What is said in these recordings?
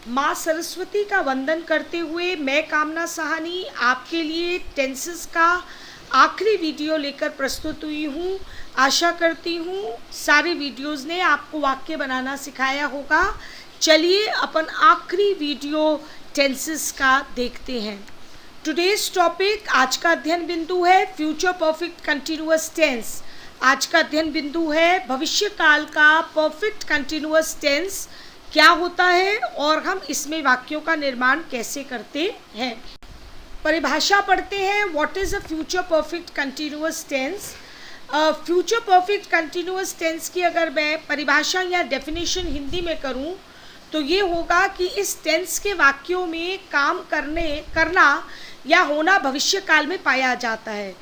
माँ सरस्वती का वंदन करते हुए मैं कामना सहानी आपके लिए टेंसेस का आखिरी वीडियो लेकर प्रस्तुत हुई हूँ। आशा करती हूँ सारे वीडियोज़ ने आपको वाक्य बनाना सिखाया होगा। चलिए अपन आखिरी वीडियो टेंसेस का देखते हैं। टुडेज टॉपिक, आज का अध्ययन बिंदु है फ्यूचर परफेक्ट कंटिन्यूअस टेंस। आज का अध्ययन बिंदु है भविष्य काल का परफेक्ट कंटिन्यूअस टेंस क्या होता है और हम इसमें वाक्यों का निर्माण कैसे करते हैं। परिभाषा पढ़ते हैं। What is a future perfect continuous tense. Future perfect continuous tense की अगर मैं परिभाषा या डेफिनेशन हिंदी में करूं तो ये होगा कि इस टेंस के वाक्यों में काम करना या होना भविष्य काल में पाया जाता है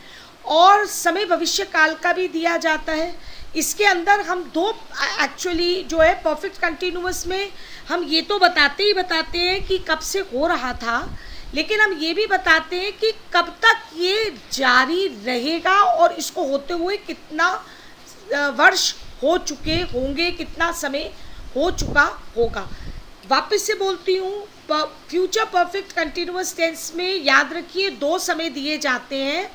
और समय भविष्य काल का भी दिया जाता है। इसके अंदर हम दो एक्चुअली जो है परफेक्ट कंटिन्यूअस में हम ये तो बताते हैं कि कब से हो रहा था, लेकिन हम ये भी बताते हैं कि कब तक ये जारी रहेगा और इसको होते हुए कितना वर्ष हो चुके होंगे, कितना समय हो चुका होगा। वापस से बोलती हूँ, फ्यूचर परफेक्ट कंटिन्यूअस टेंस में याद रखिए दो समय दिए जाते हैं।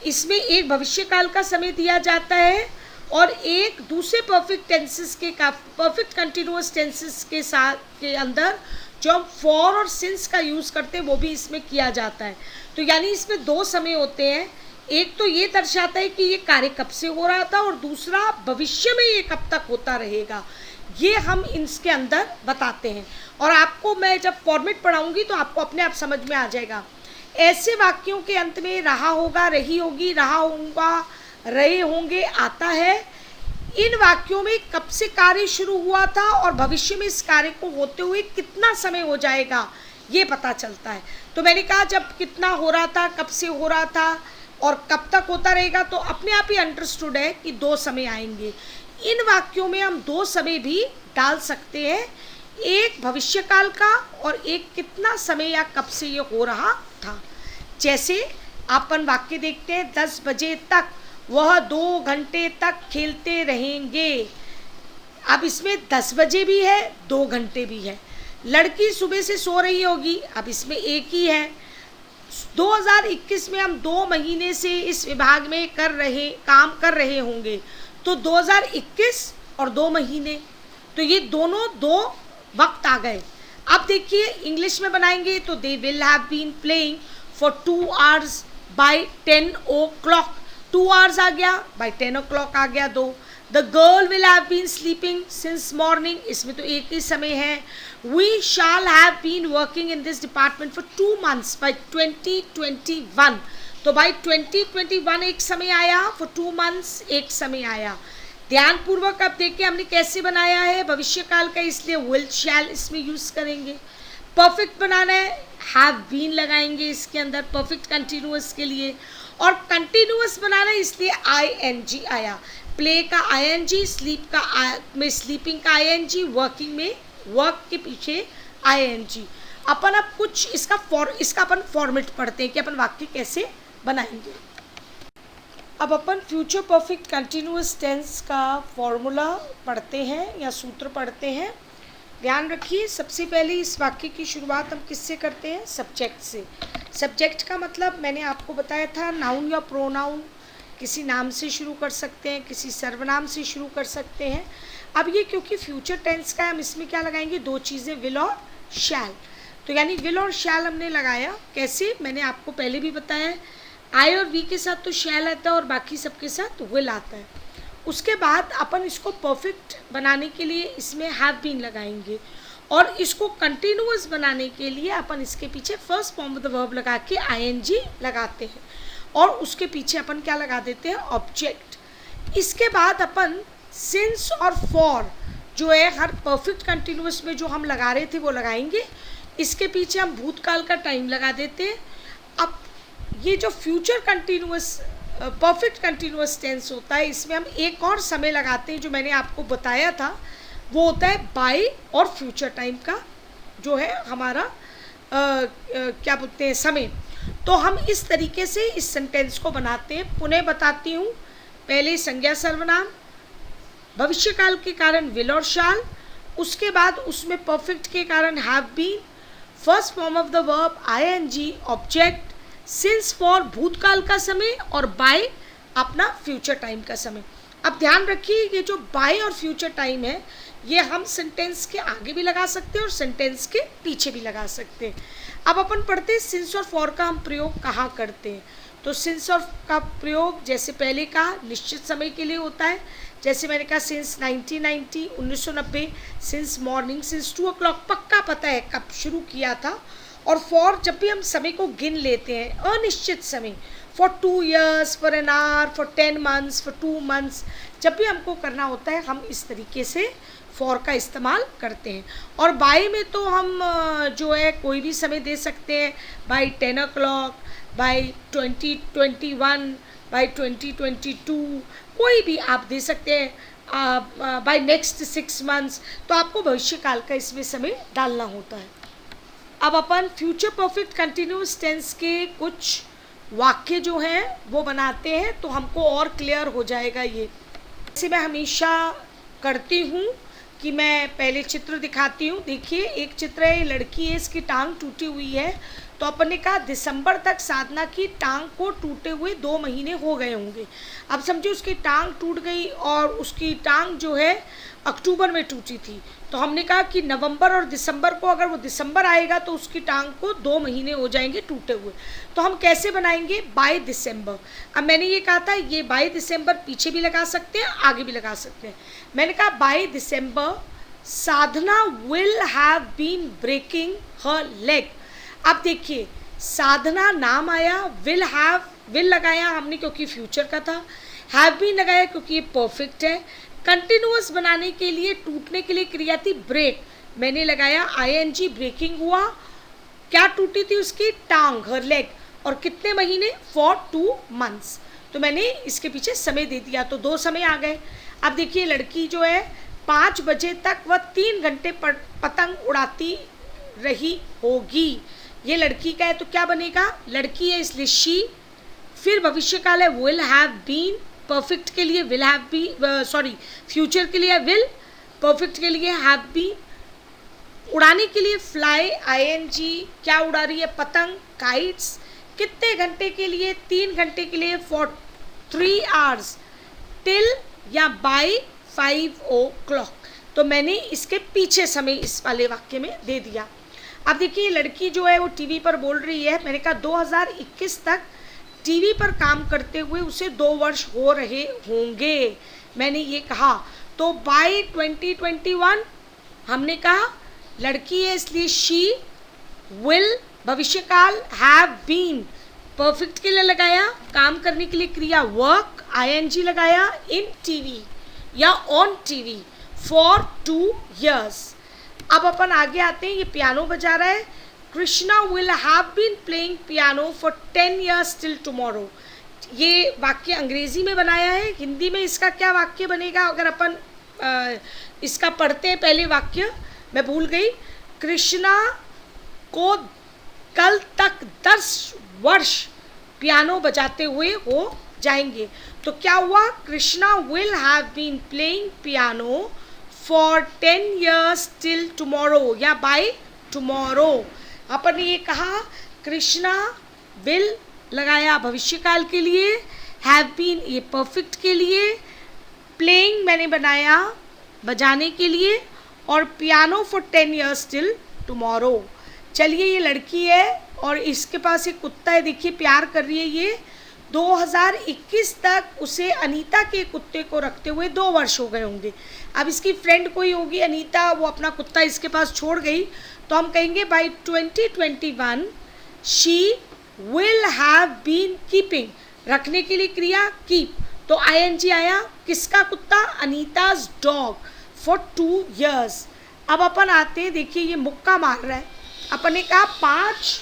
इसमें एक भविष्यकाल का समय दिया जाता है और एक दूसरे परफेक्ट टेंसेस के परफेक्ट कंटिन्यूअस टेंसेस के अंदर जो हम फॉर और सिंस का यूज़ करते हैं वो भी इसमें किया जाता है। तो यानी इसमें दो समय होते हैं। एक तो ये दर्शाता है कि ये कार्य कब से हो रहा था और दूसरा भविष्य में ये कब तक होता रहेगा, ये हम इसके अंदर बताते हैं। और आपको मैं जब फॉर्मेट पढ़ाऊँगी तो आपको अपने आप समझ में आ जाएगा। ऐसे वाक्यों के अंत में रहा होगा, रही होगी, रहा होगा, रहे होंगे आता है। इन वाक्यों में कब से कार्य शुरू हुआ था और भविष्य में इस कार्य को होते हुए कितना समय हो जाएगा ये पता चलता है। तो मैंने कहा जब कितना हो रहा था, कब से हो रहा था और कब तक होता रहेगा, तो अपने आप ही अंडरस्टूड है कि दो समय आएंगे। इन वाक्यों में हम दो समय भी डाल सकते हैं, एक भविष्यकाल का और एक कितना समय या कब से ये हो रहा था। जैसे अपन वाक्य देखते हैं, 10 बजे तक वह 2 घंटे तक खेलते रहेंगे। अब इसमें 10 बजे भी है, 2 घंटे भी है। लड़की सुबह से सो रही होगी, अब इसमें एक ही है। 2021 में हम 2 महीने से इस विभाग में काम कर रहे होंगे, तो 2021 और 2 महीने, तो ये दोनों दो वक्त आ गए। अब देखिए इंग्लिश में बनाएंगे तो they will have been playing for 2 hours by 10 o'clock। 2 hours आ गया, बाय 10 o'clock आ गया 2। The girl will have been sleeping since morning, इसमें तो एक ही समय है। We shall have been working in this department for 2 months by 2021, तो बाय 2021 एक समय आया, फॉर 2 months एक समय आया। ध्यानपूर्वक अब देखिए हमने कैसे बनाया है, भविष्यकाल का, इसलिए विल शैल इसमें यूज करेंगे। परफेक्ट बनाना है, हैव बीन लगाएंगे इसके अंदर परफेक्ट कंटिन्यूअस के लिए, और कंटिन्यूअस बनाना है इसलिए ING आया। प्ले का ING, स्लीप का में स्लीपिंग का ING, वर्किंग में वर्क के पीछे ING। अपन अब कुछ इसका अपन फॉर्मेट पढ़ते हैं कि अपन वाक्य कैसे बनाएंगे। अब अपन फ्यूचर परफेक्ट कंटिन्यूअस टेंस का फॉर्मूला पढ़ते हैं या सूत्र पढ़ते हैं। ध्यान रखिए, सबसे पहले इस वाक्य की शुरुआत हम किससे करते हैं, सब्जेक्ट से। सब्जेक्ट का मतलब मैंने आपको बताया था, नाउन या प्रोनाउन, किसी नाम से शुरू कर सकते हैं, किसी सर्वनाम से शुरू कर सकते हैं। अब ये क्योंकि फ्यूचर टेंस का है, हम इसमें क्या लगाएंगे, दो चीज़ें, विल और शैल। तो यानी विल और शैल हमने लगाया, कैसे मैंने आपको पहले भी बताया है, आई और वी के साथ तो शैल आता है और बाकी सबके साथ विल आता है। उसके बाद अपन इसको परफेक्ट बनाने के लिए इसमें हैव बीन लगाएंगे और इसको कंटिन्यूअस बनाने के लिए अपन इसके पीछे first form of the verb लगा के ING लगाते हैं और उसके पीछे अपन क्या लगा देते हैं, ऑब्जेक्ट। इसके बाद अपन सिंस और फॉर जो है हर परफेक्ट कंटिन्यूअस में जो हम लगा रहे थे वो लगाएंगे। इसके पीछे हम भूतकाल का टाइम लगा देते हैं। अब ये जो future continuous perfect continuous tense होता है, इसमें हम एक और समय लगाते हैं जो मैंने आपको बताया था, वो होता है बाय और फ्यूचर टाइम का जो है हमारा क्या बोलते हैं, समय। तो हम इस तरीके से इस सेंटेंस को बनाते हैं। पुनः बताती हूँ, पहले संज्ञा सर्वनाम, भविष्यकाल के कारण विल और शाल, उसके बाद उसमें परफेक्ट के कारण have been, first form of the verb ING, object, since for भूतकाल का समय और बाय अपना फ्यूचर टाइम का समय। अब ध्यान रखिए ये जो बाय और फ्यूचर टाइम है ये हम सेंटेंस के आगे भी लगा सकते हैं और सेंटेंस के पीछे भी लगा सकते हैं। अब अपन पढ़ते हैं सिंस और फॉर का हम प्रयोग कहाँ करते हैं। तो सिंस और का प्रयोग जैसे पहले कहा निश्चित समय के लिए होता है, जैसे मैंने कहा since 1990 1990, since morning, since 2 o'clock, पक्का पता है कब शुरू किया था। और फॉर जब भी हम समय को गिन लेते हैं अनिश्चित समय, for 2 years, for an hour, for 10 months, for 2 months, जब भी हमको करना होता है हम इस तरीके से फॉर का इस्तेमाल करते हैं। और बाय में तो हम जो है कोई भी समय दे सकते हैं, बाय 10 o'clock, बाय 2021, बाय 2022, कोई भी आप दे सकते हैं, बाय नेक्स्ट 6 months। तो आपको भविष्यकाल का इसमें समय डालना होता है। अब अपन फ्यूचर परफेक्ट कंटिन्यूस टेंस के कुछ वाक्य जो हैं वो बनाते हैं तो हमको और क्लियर हो जाएगा ये। जैसे मैं हमेशा करती हूँ कि मैं पहले चित्र दिखाती हूँ। देखिए एक चित्र है, लड़की है, इसकी टांग टूटी हुई है। तो अपन ने कहा दिसंबर तक साधना की टांग को टूटे हुए 2 महीने हो गए होंगे। अब समझिए उसकी टांग टूट गई और उसकी टांग जो है अक्टूबर में टूटी थी। तो हमने कहा कि नवंबर और दिसंबर को, अगर वो दिसंबर आएगा तो उसकी टांग को 2 महीने हो जाएंगे टूटे हुए। तो हम कैसे बनाएंगे, बाय दिसंबर। अब मैंने ये कहा था ये बाय दिसंबर पीछे भी लगा सकते हैं आगे भी लगा सकते हैं। मैंने कहा by December Sadhana will have been breaking her leg. अब देखिए साधना नाम आया, विल लगाया हमने क्योंकि फ्यूचर का था, हैव बीन लगाया क्योंकि ये परफेक्ट है। कंटिन्यूअस बनाने के लिए, टूटने के लिए क्रिया थी ब्रेक, मैंने लगाया आईएनजी, ब्रेकिंग हुआ। क्या टूटी थी उसकी टांग, हर लेग, और कितने महीने, फॉर 2 months। तो मैंने इसके पीछे समय दे दिया तो 2 समय आ गए। अब देखिए लड़की जो है 5 बजे तक वह 3 घंटे पतंग उड़ाती रही होगी। ये लड़की का है तो क्या बनेगा, लड़की है इसलिए शी, फिर भविष्यकाल है विल हैव बीन, परफेक्ट के लिए will have be, sorry future के लिए विल, परफेक्ट के लिए हैव बीन, उड़ाने के लिए फ्लाई आईएनजी, क्या उड़ा रही है, पतंग, काइट्स, कितने घंटे के लिए, 3 घंटे के लिए, फॉर 3 hours, टिल या बाय 5 o'clock। तो मैंने इसके पीछे समय इस वाले वाक्य में दे दिया। अब देखिए लड़की जो है वो टीवी पर बोल रही है। मैंने कहा 2021 तक टीवी पर काम करते हुए उसे 2 वर्ष हो रहे होंगे, मैंने ये कहा। तो बाय 2021 हमने कहा लड़की है इसलिए शी, विल भविष्यकाल, हैव बीन परफेक्ट के लिए लगाया, काम करने के लिए क्रिया वर्क, आईएनजी लगाया, इन टीवी या ऑन टीवी, फॉर 2 years। अब अपन आगे आते हैं, ये पियानो बजा रहा है। Krishna will have been playing piano for 10 years till tomorrow. ये वाक्य अंग्रेजी में बनाया है, हिंदी में इसका क्या वाक्य बनेगा अगर अपन इसका पढ़ते हैं। पहले वाक्य मैं भूल गई, कृष्णा को कल तक 10 वर्ष पियानो बजाते हुए हो जाएंगे। तो क्या हुआ, Krishna will have been playing piano for 10 years till tomorrow या बाय टुमारो। अपन ने ये कहा कृष्णा विल लगाया भविष्यकाल के लिए, हैव बीन ये परफेक्ट के लिए, प्लेइंग मैंने बनाया बजाने के लिए, और piano for 10 years till tomorrow. चलिए ये लड़की है और इसके पास एक कुत्ता है, देखिए प्यार कर रही है ये। 2021 तक उसे अनीता के कुत्ते को रखते हुए 2 वर्ष हो गए होंगे। अब इसकी फ्रेंड कोई होगी अनीता, वो अपना कुत्ता इसके पास छोड़ गई, तो हम कहेंगे by 2021 she will have been keeping, रखने के लिए क्रिया कीप, तो आईएनजी आया, किसका कुत्ता, अनीताज डॉग, फॉर 2 years। अब अपन आते हैं, देखिए ये मुक्का मार रहा है। अपन ने कहा 5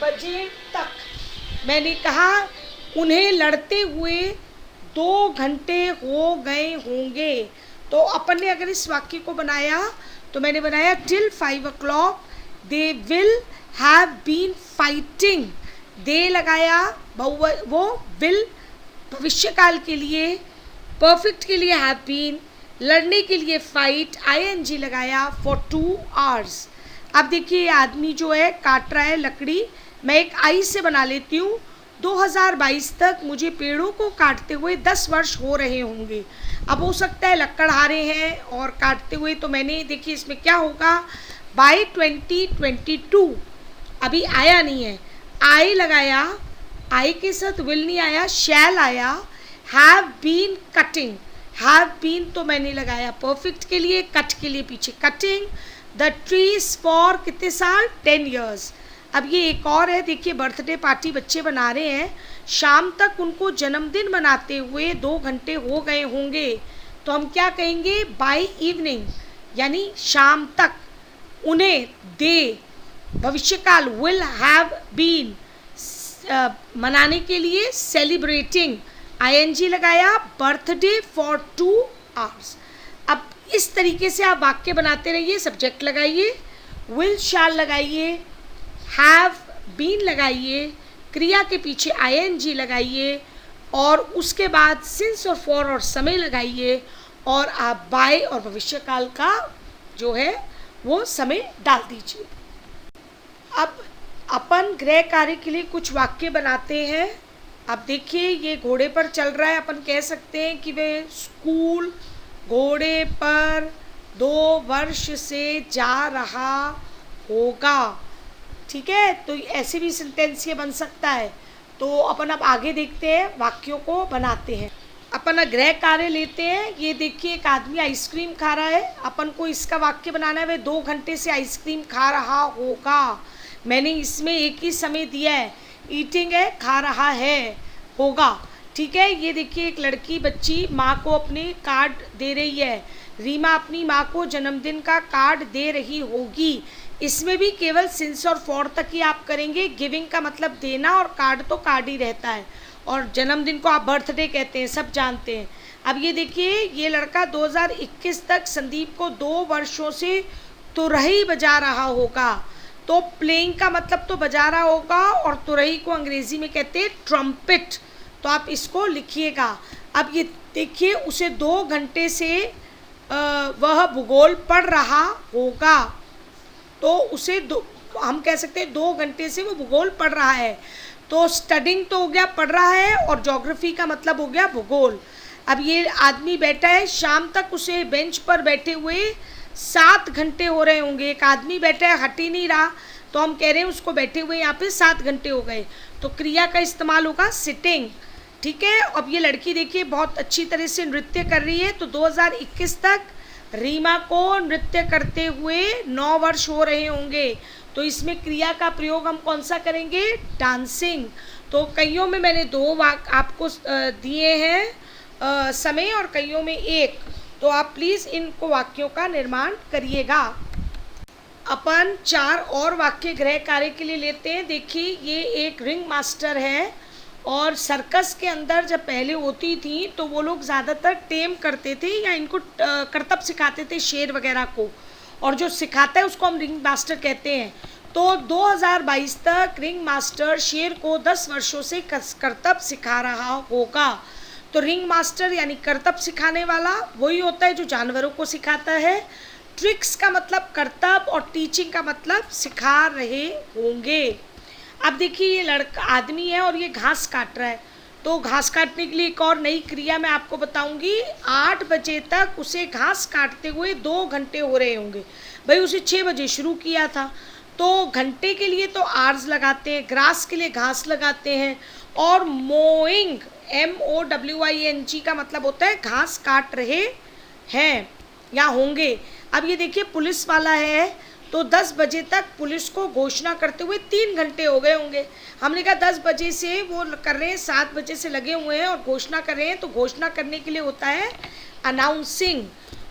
बजे तक, मैंने कहा उन्हें लड़ते हुए 2 घंटे हो गए होंगे। तो अपन ने अगर इस वाक्य को बनाया तो मैंने बनाया till 5 o'clock they will have been fighting, they लगाया वो विल भविष्यकाल के लिए, परफेक्ट के लिए हैव बीन, लड़ने के लिए फाइट ING लगाया फॉर 2 hours। अब देखिए आदमी जो है काट रहा है लकड़ी, मैं एक आई से बना लेती हूँ। 2022 तक मुझे पेड़ों को काटते हुए 10 वर्ष हो रहे होंगे। अब हो सकता है लकड़हारे हैं और काटते हुए, तो मैंने देखिए इसमें क्या होगा, बाय 2022 अभी आया नहीं है, आई लगाया, आई के साथ विल नहीं आया, शैल आया, have been cutting, have been तो मैंने लगाया परफेक्ट के लिए, कट के लिए पीछे कटिंग द ट्रीज फॉर कितने साल, 10 years। अब ये एक और है, देखिए बर्थडे पार्टी बच्चे बना रहे हैं, शाम तक उनको जन्मदिन मनाते हुए 2 घंटे हो गए होंगे, तो हम क्या कहेंगे, बाय इवनिंग, यानी शाम तक उन्हें, दे भविष्यकाल, विल हैव बीन मनाने के लिए, सेलिब्रेटिंग ING लगाया, बर्थडे फॉर 2 hours। अब इस तरीके से आप वाक्य बनाते रहिए, सब्जेक्ट लगाइए, विल शैल लगाइए, हैव बीन लगाइए, क्रिया के पीछे ING लगाइए, और उसके बाद सिंस और फॉर और समय लगाइए, और आप बाय और भविष्यकाल का जो है वो समय डाल दीजिए। अब अपन गृह कार्य के लिए कुछ वाक्य बनाते हैं। अब देखिए ये घोड़े पर चल रहा है, अपन कह सकते हैं कि वे स्कूल घोड़े पर 2 वर्ष से जा रहा होगा। ठीक है, तो ऐसे भी सेंटेंस ये बन सकता है। तो अपन अब आगे देखते हैं, वाक्यों को बनाते हैं। अपन गृह कार्य लेते हैं। ये देखिए एक आदमी आइसक्रीम खा रहा है, अपन को इसका वाक्य बनाना है, वह 2 घंटे से आइसक्रीम खा रहा होगा। मैंने इसमें एक ही समय दिया है, ईटिंग है, खा रहा है, होगा। ठीक है, ये देखिए एक लड़की बच्ची माँ को अपने कार्ड दे रही है, रीमा अपनी माँ को जन्मदिन का कार्ड दे रही होगी। इसमें भी केवल सिंस और फॉर तक ही आप करेंगे। गिविंग का मतलब देना, और कार्ड तो कार्ड ही रहता है, और जन्मदिन को आप बर्थडे कहते हैं, सब जानते हैं। अब ये देखिए ये लड़का 2021 तक संदीप को 2 वर्षों से तुरही बजा रहा होगा। तो प्लेइंग का मतलब तो बजा रहा होगा, और तुरही को अंग्रेजी में कहते हैं ट्रम्पेट, तो आप इसको लिखिएगा। अब ये देखिए उसे 2 घंटे से वह भूगोल पढ़ रहा होगा, तो उसे हम कह सकते हैं 2 घंटे से वो भूगोल पढ़ रहा है। तो स्टडिंग तो हो गया पढ़ रहा है, और ज्योग्राफी का मतलब हो गया भूगोल। अब ये आदमी बैठा है, शाम तक उसे बेंच पर बैठे हुए 7 घंटे हो रहे होंगे। एक आदमी बैठा है, हट ही नहीं रहा, तो हम कह रहे हैं उसको बैठे हुए यहाँ पे 7 घंटे हो गए, तो क्रिया का इस्तेमाल होगा सिटिंग। ठीक है, अब ये लड़की देखिए बहुत अच्छी तरह से नृत्य कर रही है, तो 2021 तक रीमा को नृत्य करते हुए 9 वर्ष हो रहे होंगे, तो इसमें क्रिया का प्रयोग हम कौन सा करेंगे, डांसिंग। तो कईयों में मैंने 2 वाक्य आपको दिए हैं समय, और कईयों में 1, तो आप प्लीज़ इनको वाक्यों का निर्माण करिएगा। अपन 4 और वाक्य गृह कार्य के लिए लेते हैं। देखिए ये एक रिंग मास्टर है, और सर्कस के अंदर जब पहले होती थी तो वो लोग ज़्यादातर टेम करते थे, या इनको करतब सिखाते थे शेर वगैरह को, और जो सिखाता है उसको हम रिंग मास्टर कहते हैं। तो 2022 तक रिंग मास्टर शेर को 10 वर्षों से करतब सिखा रहा होगा। तो रिंग मास्टर यानी करतब सिखाने वाला वही होता है जो जानवरों को सिखाता है। ट्रिक्स का मतलब करतब, और टीचिंग का मतलब सिखा रहे होंगे। अब देखिए ये लड़का आदमी है और ये घास काट रहा है, तो घास काटने के लिए एक और नई क्रिया मैं आपको बताऊंगी। 8 बजे तक उसे घास काटते हुए 2 घंटे हो रहे होंगे। भाई उसे 6 बजे शुरू किया था, तो घंटे के लिए तो आर्स लगाते हैं, ग्रास के लिए घास लगाते हैं, और मोइंग MOWING का मतलब होता है घास काट रहे हैं या होंगे। अब ये देखिए पुलिस वाला है, तो 10 बजे तक पुलिस को घोषणा करते हुए 3 घंटे हो गए होंगे। हमने कहा 10 बजे से वो कर रहे हैं, 7 बजे से लगे हुए हैं और घोषणा कर रहे हैं, तो घोषणा करने के लिए होता है अनाउंसिंग।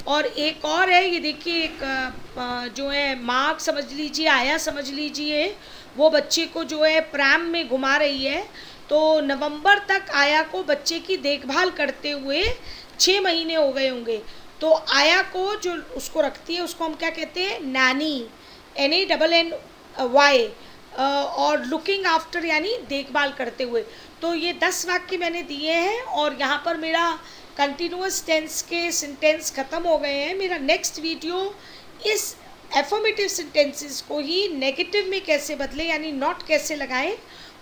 और एक और है, ये देखिए एक जो है माँ समझ लीजिए, आया समझ लीजिए, वो बच्चे को जो है प्रैम में घुमा रही है। तो नवंबर तक आया को बच्चे की देखभाल करते हुए 6 महीने हो गए होंगे। तो आया को जो उसको रखती है उसको हम क्या कहते हैं, नैनी, NANNY। और लुकिंग आफ्टर यानी देखभाल करते हुए। तो ये 10 वाक्य मैंने दिए हैं और यहाँ पर मेरा कंटिन्यूअस टेंस के सेंटेंस ख़त्म हो गए हैं। मेरा नेक्स्ट वीडियो इस एफर्मेटिव सेंटेंसेस को ही नेगेटिव में कैसे बदले यानी नॉट कैसे लगाएं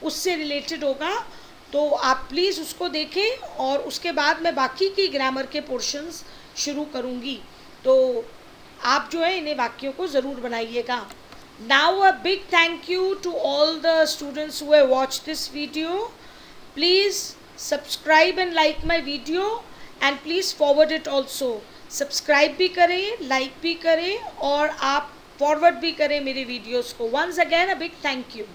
उससे रिलेटेड होगा। तो आप प्लीज़ उसको देखें और उसके बाद मैं बाकी की ग्रामर के पोर्शंस शुरू करूँगी। तो आप जो है इन्हें वाक्यों को ज़रूर बनाइएगा। Now a big thank you to all the students who have watched this video. Please subscribe and like my video and please forward it also. Subscribe भी करें, लाइक भी करें और आप फॉरवर्ड भी करें मेरे वीडियोज़ को। Once again a big thank you.